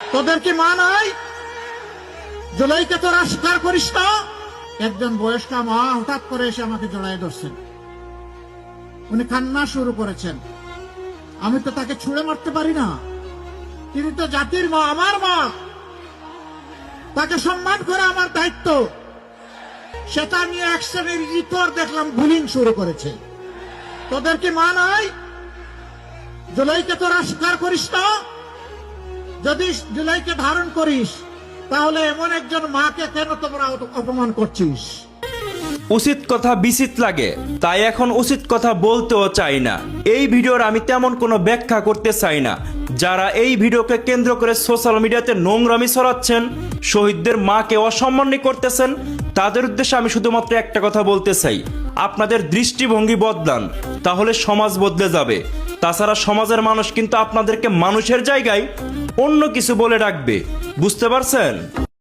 তোদের কি মা নাই? জুলাইকে তোরা স্বীকার করিস না? একজন বয়স্কা মা হঠাৎ করে এসে আমাকে জড়ায় ধরছেন। উনি কান্না শুরু করেছেন। আমি তো তাকে ছুঁড়ে মারতে পারি না, তিনি তো জাতির মা, আমার মা, তাকে সম্মান করা আমার দায়িত্ব। সেটা নিয়ে এক শ্রেণীর ইতর দেখলাম বুলিং শুরু করেছে। তোদের কি মা নাই? জুলাইকে তোরা স্বীকার করিস না? যদি জুলাইকে ধারণ করিস, তাহলে এমন একজন মাকে কেন তোমরা অপমান করছিস? উচিত কথা বিচিত লাগে, তাই এখন উচিত কথা বলতেও চাই না। এই ভিডিওর আমি তেমন কোনো ব্যাখ্যা করতে চাই না। যারা এই ভিডিওকে কেন্দ্র করে সোশ্যাল মিডিয়াতে নোংরামি ছড়াচ্ছেন, শহীদদের মাকে অসম্মান করতেছেন, তাদের উদ্দেশ্যে আমি শুধুমাত্র একটা কথা বলতে চাই, আপনাদের দৃষ্টিভঙ্গি বদলান, তাহলে সমাজ বদলে যাবে। তাছাড়া সমাজের মানুষ কিন্তু আপনাদেরকে মানুষের জায়গায় অন্য কিছু বলে ডাকবে, বুঝতে পারছেন?